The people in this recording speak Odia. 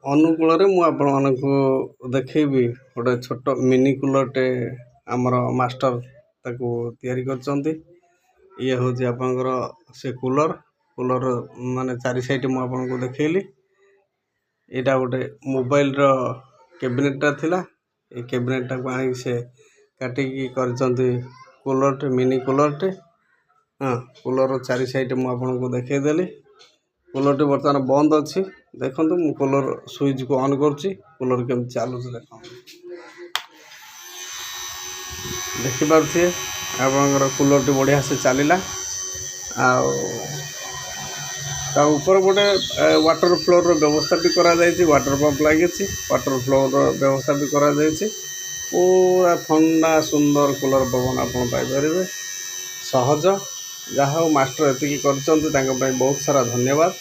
ଅନୁକୂଳରେ ମୁଁ ଆପଣମାନଙ୍କୁ ଦେଖେଇବି ଗୋଟେ ଛୋଟ ମିନି କୁଲରଟେ ଆମର ମାଷ୍ଟର ତାକୁ ତିଆରି କରିଛନ୍ତି। ଇଏ ହେଉଛି ଆପଣଙ୍କର ସେ କୁଲର ମାନେ ଚାରି ସାଇଡ୍ ମୁଁ ଆପଣଙ୍କୁ ଦେଖେଇଲି। ଏଇଟା ଗୋଟେ ମୋବାଇଲର କ୍ୟାବିନେଟଟା ଥିଲା। ଏ କ୍ୟାବିନେଟଟାକୁ ଆଣିକି ସେ କାଟିକି କରିଛନ୍ତି କୁଲରଟେ, ମିନି କୁଲରଟେ। କୁଲରର ଚାରି ସାଇଡ୍ ମୁଁ ଆପଣଙ୍କୁ ଦେଖେଇଦେଲି। କୁଲରଟି ବର୍ତ୍ତମାନ ବନ୍ଦ ଅଛି। ଦେଖନ୍ତୁ ମୁଁ କୁଲର ସୁଇଚକୁ ଅନ୍ କରୁଛି। କୁଲର କେମିତି ଚାଲୁଛି ଦେଖନ୍ତୁ। ଦେଖିପାରୁଥିବେ ଆପଣଙ୍କର କୁଲରଟି ବଢ଼ିଆ ସେ ଚାଲିଲା। ଆଉ ତା ଉପର ଗୋଟେ ୱାଟର ଫ୍ଲୋର ବ୍ୟବସ୍ଥା ବି କରାଯାଇଛି। ୱାଟର ପମ୍ପ ଲାଗିଛି। ୱାଟର ଫ୍ଲୋର ବ୍ୟବସ୍ଥା ବି କରାଯାଇଛି। ପୁରା ଥଣ୍ଡା ସୁନ୍ଦର କୁଲର ପବନ ଆପଣ ପାଇପାରିବେ। ସହଜ, ଯାହା ହଉ ମାଷ୍ଟର ଏତିକି କରିଛନ୍ତି ତାଙ୍କ ପାଇଁ ବହୁତ ସାରା ଧନ୍ୟବାଦ।